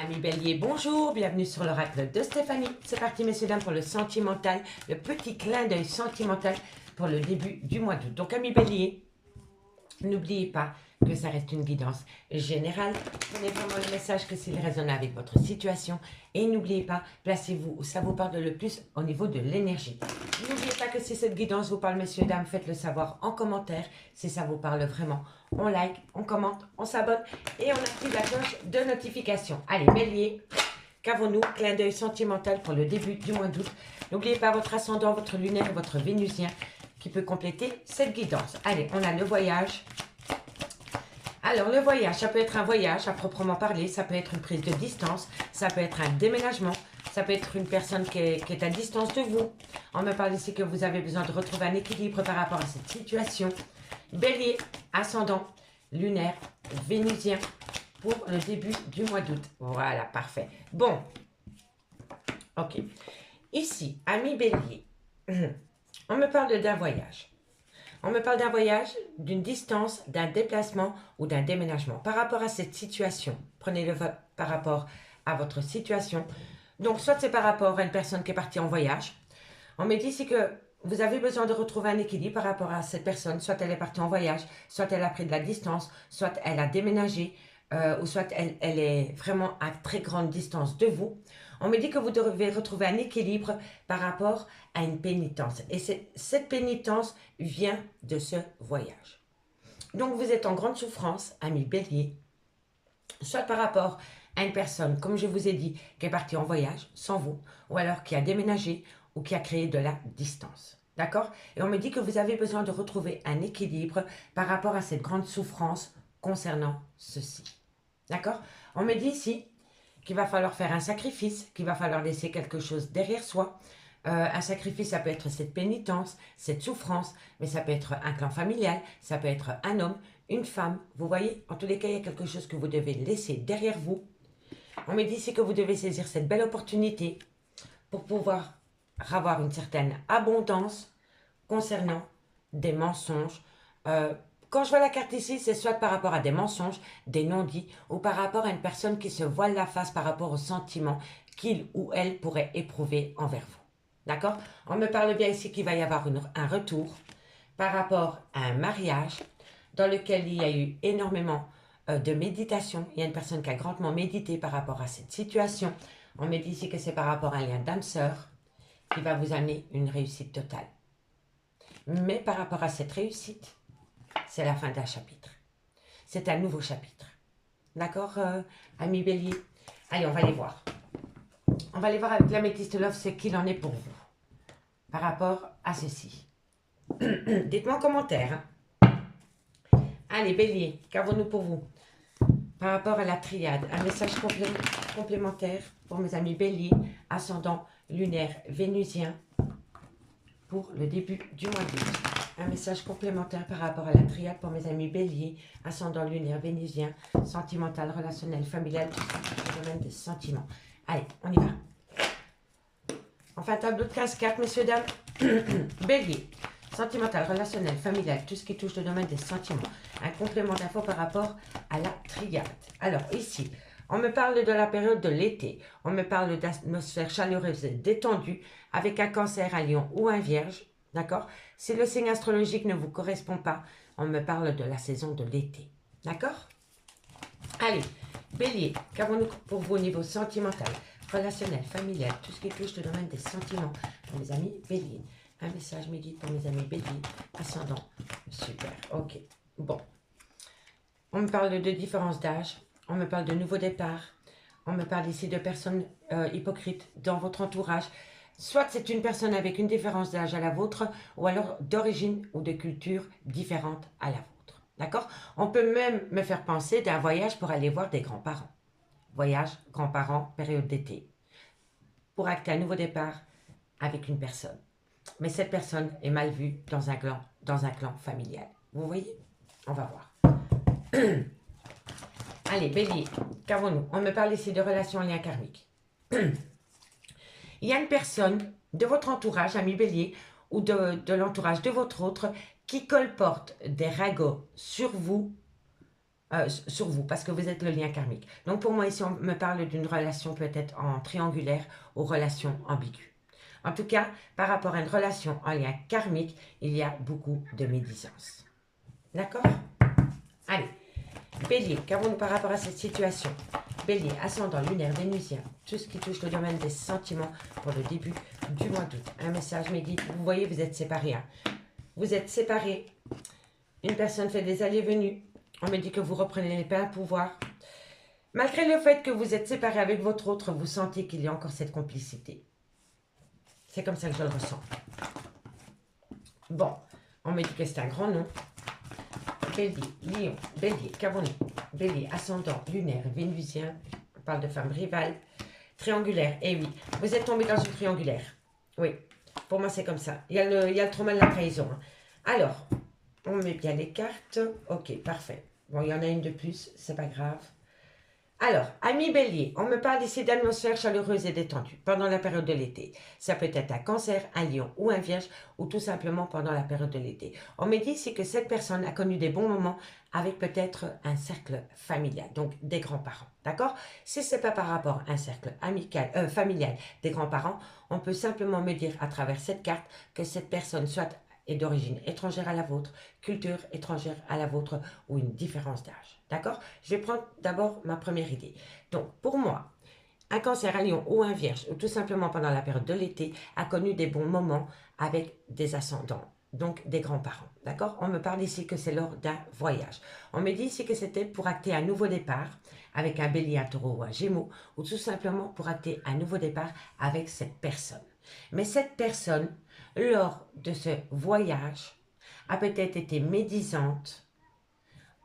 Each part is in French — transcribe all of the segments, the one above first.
Amis Bélier, bonjour, bienvenue sur l'oracle de Stéphanie. C'est parti messieurs dames pour le sentimental, le petit clin d'œil sentimental pour le début du mois d'août. Donc amis Bélier, n'oubliez pas que ça reste une guidance générale. Prenez vraiment le message que s'il résonne avec votre situation. Et n'oubliez pas, placez-vous où ça vous parle le plus au niveau de l'énergie. N'oubliez pas que si cette guidance vous parle, messieurs, dames, faites-le savoir en commentaire. Si ça vous parle vraiment, on like, on commente, on s'abonne et on active la cloche de notification. Allez, Bélier, qu'avons-nous? Clin d'œil sentimental pour le début du mois d'août. N'oubliez pas votre ascendant, votre lunaire et votre vénusien qui peut compléter cette guidance. Allez, on a le voyage. Alors, le voyage, ça peut être un voyage à proprement parler, ça peut être une prise de distance, ça peut être un déménagement, ça peut être une personne qui est à distance de vous. On me parle ici que vous avez besoin de retrouver un équilibre par rapport à cette situation. Bélier, ascendant, lunaire, vénusien pour le début du mois d'août. Voilà, parfait. Bon, ok. Ici, ami Bélier, on me parle d'un voyage. On me parle d'un voyage, d'une distance, d'un déplacement ou d'un déménagement. Par rapport à cette situation, prenez-le par rapport à votre situation. Donc, soit c'est par rapport à une personne qui est partie en voyage. On me dit ici que vous avez besoin de retrouver un équilibre par rapport à cette personne. Soit elle est partie en voyage, soit elle a pris de la distance, soit elle a déménagé, ou soit elle est vraiment à très grande distance de vous. On me dit que vous devez retrouver un équilibre par rapport à une pénitence. Et cette pénitence vient de ce voyage. Donc vous êtes en grande souffrance, ami Bélier, soit par rapport à une personne, comme je vous ai dit, qui est partie en voyage sans vous, ou alors qui a déménagé, ou qui a créé de la distance. D'accord? Et on me dit que vous avez besoin de retrouver un équilibre par rapport à cette grande souffrance concernant ceci. D'accord? On me dit ici qu'il va falloir faire un sacrifice, qu'il va falloir laisser quelque chose derrière soi. Un sacrifice, ça peut être cette pénitence, cette souffrance, mais ça peut être un clan familial, ça peut être un homme, une femme. Vous voyez, en tous les cas, il y a quelque chose que vous devez laisser derrière vous. On me dit ici que vous devez saisir cette belle opportunité pour pouvoir avoir une certaine abondance concernant des mensonges. Quand je vois la carte ici, c'est soit par rapport à des mensonges, des non-dits, ou par rapport à une personne qui se voile la face par rapport aux sentiments qu'il ou elle pourrait éprouver envers vous. D'accord? On me parle bien ici qu'il va y avoir un retour par rapport à un mariage dans lequel il y a eu énormément de méditation. Il y a une personne qui a grandement médité par rapport à cette situation. On me dit ici que c'est par rapport à un lien d'âme-sœur qui va vous amener une réussite totale. Mais par rapport à cette réussite, c'est la fin d'un chapitre. C'est un nouveau chapitre. D'accord, ami Bélier? Allez, on va les voir. On va aller voir avec l'améthyste love ce qu'il en est pour vous par rapport à ceci. Dites-moi en commentaire. Allez, Bélier, qu'avons-nous pour vous par rapport à la triade? Un message complémentaire pour mes amis Bélier, ascendant, lunaire, vénusien pour le début du mois d'août. Un message complémentaire par rapport à la triade pour mes amis Bélier, ascendant, lunaire, vénusien, sentimental, relationnel, familial, le domaine des sentiments. Allez, on y va. Enfin, tableau de 15 cartes, messieurs, dames. Bélier, sentimental, relationnel, familial, tout ce qui touche le domaine des sentiments. Un complément d'info par rapport à la triade. Alors, ici, on me parle de la période de l'été. On me parle d'atmosphère chaleureuse et détendue avec un cancer, un lion ou un vierge. D'accord? Si le signe astrologique ne vous correspond pas, on me parle de la saison de l'été. D'accord? Allez, Bélier, qu'avons-nous pour vous au niveau sentimental, relationnel, familial, tout ce qui touche le domaine des sentiments pour mes amis Bélier? Un message midi pour mes amis Bélier, ascendant. Super, ok. Bon. On me parle de différence d'âge. On me parle de nouveaux départs. On me parle ici de personnes hypocrites dans votre entourage. Soit c'est une personne avec une différence d'âge à la vôtre, ou alors d'origine ou de culture différente à la vôtre. D'accord? On peut même me faire penser d'un voyage pour aller voir des grands-parents. Voyage, grands-parents, période d'été. Pour acter un nouveau départ avec une personne. Mais cette personne est mal vue dans un clan familial. Vous voyez? On va voir. Allez, Bélier, qu'avons-nous? On me parle ici de relations en lien karmique. Il y a une personne de votre entourage, ami Bélier, ou de l'entourage de votre autre, qui colporte des ragots sur vous sur vous, parce que vous êtes le lien karmique. Donc pour moi, ici, on me parle d'une relation peut-être en triangulaire ou relation ambiguë. En tout cas, par rapport à une relation en lien karmique, il y a beaucoup de médisance. D'accord? Allez, Bélier, qu'avons-nous par rapport à cette situation? Bélier, ascendant lunaire, vénusien, tout ce qui touche le domaine des sentiments pour le début du mois d'août. Un message me dit, vous voyez, vous êtes séparés. Hein. Vous êtes séparés. Une personne fait des allées-venues. On me dit que vous reprenez les pleins pouvoirs. Malgré le fait que vous êtes séparés avec votre autre, vous sentez qu'il y a encore cette complicité. C'est comme ça que je le ressens. Bon, on me dit que c'est un grand nom. Bélier, Lion, Bélier, qu'avons-nous? Bélier, ascendant, lunaire, vénusien. On parle de femme rivale. Triangulaire, eh oui. Vous êtes tombé dans une triangulaire. Oui, pour moi c'est comme ça. Il y a le trauma de la trahison. Hein. Alors, on met bien les cartes. Ok, parfait. Bon, il y en a une de plus, c'est pas grave. Alors, ami Bélier, on me parle ici d'atmosphère chaleureuse et détendue pendant la période de l'été. Ça peut être un cancer, un lion ou un vierge ou tout simplement pendant la période de l'été. On me dit ici que cette personne a connu des bons moments avec peut-être un cercle familial, donc des grands-parents. D'accord? Si ce n'est pas par rapport à un cercle amical, familial des grands-parents, on peut simplement me dire à travers cette carte que cette personne soit est d'origine étrangère à la vôtre, culture étrangère à la vôtre ou une différence d'âge. D'accord? Je vais prendre d'abord ma première idée. Donc, pour moi, un cancer, un lion ou un vierge, ou tout simplement pendant la période de l'été, a connu des bons moments avec des ascendants, donc des grands-parents. D'accord? On me parle ici que c'est lors d'un voyage. On me dit ici que c'était pour acter un nouveau départ avec un bélier, un taureau ou un gémeau, ou tout simplement pour acter un nouveau départ avec cette personne. Mais cette personne, lors de ce voyage, a peut-être été médisante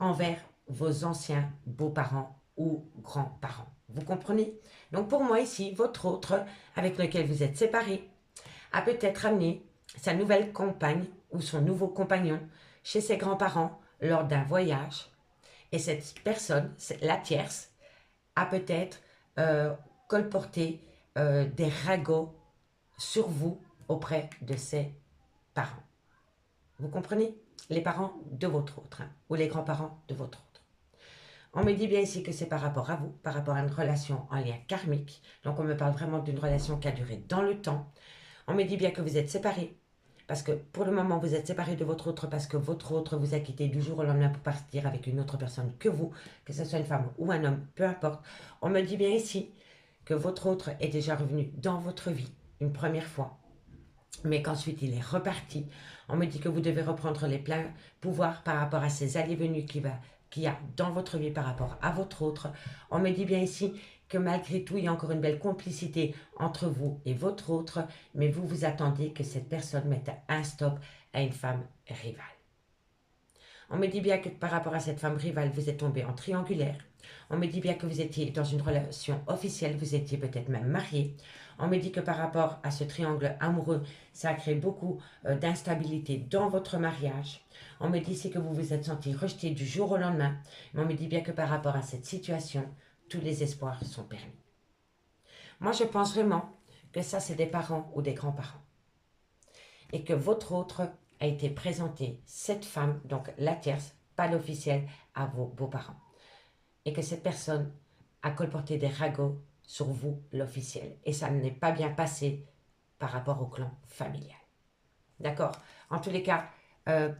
envers vos anciens beaux-parents ou grands-parents. Vous comprenez? Donc pour moi ici, votre autre, avec lequel vous êtes séparés, a peut-être amené sa nouvelle compagne ou son nouveau compagnon chez ses grands-parents lors d'un voyage. Et cette personne, la tierce, a peut-être colporté des ragots sur vous auprès de ses parents. Vous comprenez? Les parents de votre autre, hein, ou les grands-parents de votre autre. On me dit bien ici que c'est par rapport à vous, par rapport à une relation en lien karmique. Donc on me parle vraiment d'une relation qui a duré dans le temps. On me dit bien que vous êtes séparés. Parce que pour le moment, vous êtes séparés de votre autre parce que votre autre vous a quitté du jour au lendemain pour partir avec une autre personne que vous, que ce soit une femme ou un homme, peu importe. On me dit bien ici que votre autre est déjà revenu dans votre vie une première fois, mais qu'ensuite il est reparti. On me dit que vous devez reprendre les pleins pouvoirs par rapport à ces allées-venues qu'il y a dans votre vie par rapport à votre autre. On me dit bien ici que malgré tout, il y a encore une belle complicité entre vous et votre autre, mais vous vous attendez que cette personne mette un stop à une femme rivale. On me dit bien que par rapport à cette femme rivale, vous êtes tombé en triangulaire. On me dit bien que vous étiez dans une relation officielle, vous étiez peut-être même marié. On me dit que par rapport à ce triangle amoureux, ça a créé beaucoup d'instabilité dans votre mariage. On me dit ici que vous vous êtes senti rejeté du jour au lendemain. Mais on me dit bien que par rapport à cette situation, tous les espoirs sont permis. Moi, je pense vraiment que ça, c'est des parents ou des grands-parents. Et que votre autre a été présenté, cette femme, donc la tierce, pas l'officielle, à vos beaux-parents. Et que cette personne a colporté des ragots sur vous, l'officiel. Et ça n'est pas bien passé par rapport au clan familial. D'accord? En tous les cas,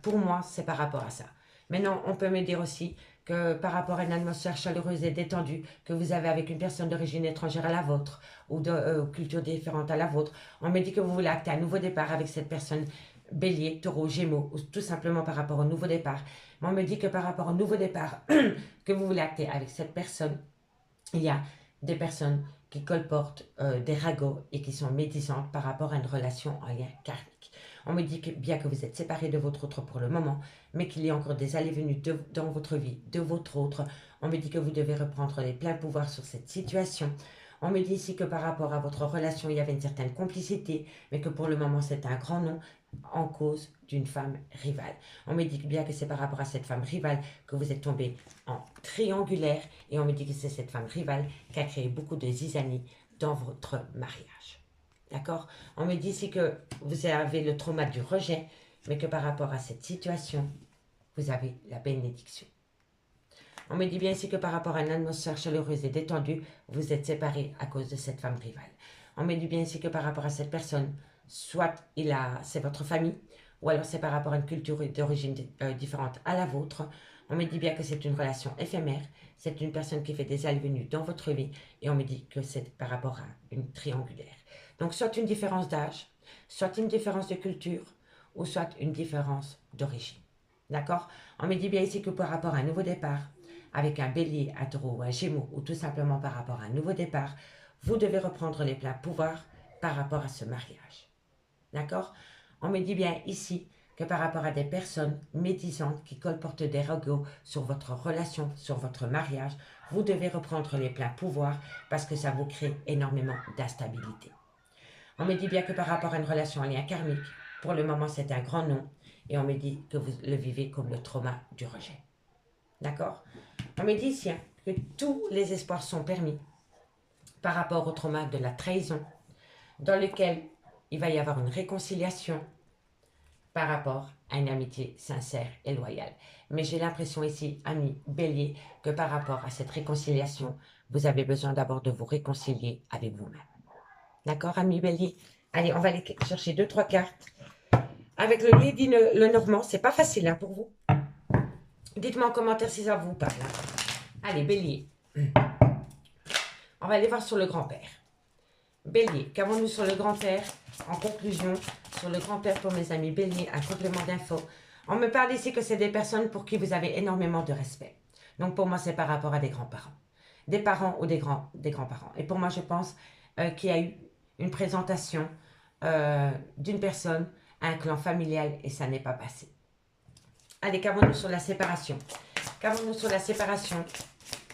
pour moi, c'est par rapport à ça. Maintenant, on peut me dire aussi que par rapport à une atmosphère chaleureuse et détendue que vous avez avec une personne d'origine étrangère à la vôtre ou de culture différente à la vôtre, on me dit que vous voulez acter un nouveau départ avec cette personne bélier, taureau, gémeaux, ou tout simplement par rapport au nouveau départ. Mais on me dit que par rapport au nouveau départ que vous voulez acter avec cette personne, il y a des personnes qui colportent des ragots et qui sont médisantes par rapport à une relation en lien karmique. On me dit que bien que vous êtes séparés de votre autre pour le moment, mais qu'il y a encore des allées-venues dans votre vie de votre autre, on me dit que vous devez reprendre les pleins pouvoirs sur cette situation. On me dit ici que par rapport à votre relation, il y avait une certaine complicité, mais que pour le moment, c'est un grand nom en cause d'une femme rivale. On me dit bien que c'est par rapport à cette femme rivale que vous êtes tombé en triangulaire et on me dit que c'est cette femme rivale qui a créé beaucoup de zizanie dans votre mariage. D'accord? On me dit ici que vous avez le trauma du rejet, mais que par rapport à cette situation, vous avez la bénédiction. On me dit bien ici que par rapport à une atmosphère chaleureuse et détendue, vous êtes séparés à cause de cette femme rivale. On me dit bien ici que par rapport à cette personne, soit c'est votre famille, ou alors c'est par rapport à une culture d'origine différente à la vôtre. On me dit bien que c'est une relation éphémère, c'est une personne qui fait des allées-venues dans votre vie, et on me dit que c'est par rapport à une triangulaire. Donc soit une différence d'âge, soit une différence de culture, ou soit une différence d'origine. D'accord? On me dit bien ici que par rapport à un nouveau départ, avec un bélier, un taureau ou un gémeau, ou tout simplement par rapport à un nouveau départ, vous devez reprendre les pleins pouvoirs par rapport à ce mariage. D'accord? On me dit bien ici que par rapport à des personnes médisantes qui colportent des ragots sur votre relation, sur votre mariage, vous devez reprendre les pleins pouvoirs parce que ça vous crée énormément d'instabilité. On me dit bien que par rapport à une relation en lien karmique, pour le moment c'est un grand non, et on me dit que vous le vivez comme le trauma du rejet. D'accord? On me dit ici que tous les espoirs sont permis par rapport au trauma de la trahison, dans lequel il va y avoir une réconciliation par rapport à une amitié sincère et loyale. Mais j'ai l'impression ici, ami Bélier, que par rapport à cette réconciliation, vous avez besoin d'abord de vous réconcilier avec vous-même. D'accord, ami Bélier? Allez, on va aller chercher 2-3 cartes. Avec le Lady le Normand, c'est pas facile hein, pour vous. Dites-moi en commentaire si ça vous parle. Allez, Bélier. On va aller voir sur le grand-père. Bélier, qu'avons-nous sur le grand-père? En conclusion, sur le grand-père pour mes amis Bélier, un complément d'info. On me parle ici que c'est des personnes pour qui vous avez énormément de respect. Donc pour moi, c'est par rapport à des grands-parents. Des parents ou des grands-parents. Et pour moi, je pense qu'il y a eu une présentation d'une personne à un clan familial et ça n'est pas passé. Allez, qu'avons-nous sur la séparation? Qu'avons-nous sur la séparation?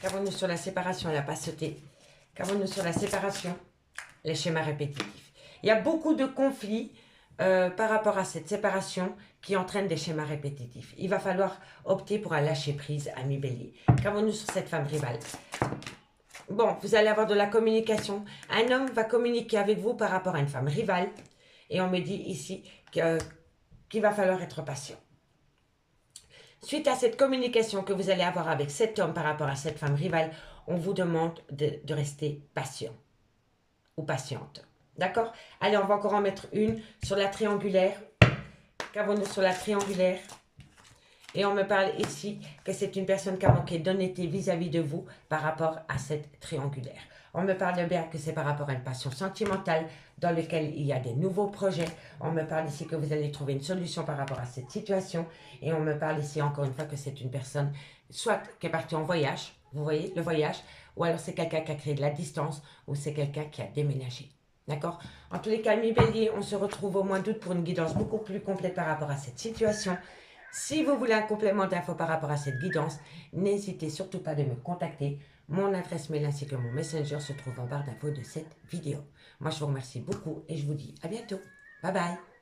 Qu'avons-nous sur la séparation? Elle n'a pas sauté. Qu'avons-nous sur la séparation? Les schémas répétitifs. Il y a beaucoup de conflits par rapport à cette séparation qui entraîne des schémas répétitifs. Il va falloir opter pour un lâcher-prise, ami Bélier. Qu'avons-nous sur cette femme rivale? Bon, vous allez avoir de la communication. Un homme va communiquer avec vous par rapport à une femme rivale. Et on me dit ici qu'il va falloir être patient. Suite à cette communication que vous allez avoir avec cet homme par rapport à cette femme rivale, on vous demande de rester patient ou patiente. D'accord? Allez, on va encore en mettre une sur la triangulaire. Qu'avons-nous sur la triangulaire? Et on me parle ici que c'est une personne qui a manqué d'honnêteté vis-à-vis de vous par rapport à cette triangulaire. On me parle bien que c'est par rapport à une passion sentimentale dans laquelle il y a des nouveaux projets. On me parle ici que vous allez trouver une solution par rapport à cette situation. Et on me parle ici encore une fois que c'est une personne soit qui est partie en voyage, vous voyez, le voyage, ou alors c'est quelqu'un qui a créé de la distance, ou c'est quelqu'un qui a déménagé. D'accord? En tous les cas, mes béliers, on se retrouve au mois d'août pour une guidance beaucoup plus complète par rapport à cette situation. Si vous voulez un complément d'infos par rapport à cette guidance, n'hésitez surtout pas de me contacter. Mon adresse mail ainsi que mon messenger se trouve en barre d'infos de cette vidéo. Moi, je vous remercie beaucoup et je vous dis à bientôt. Bye bye.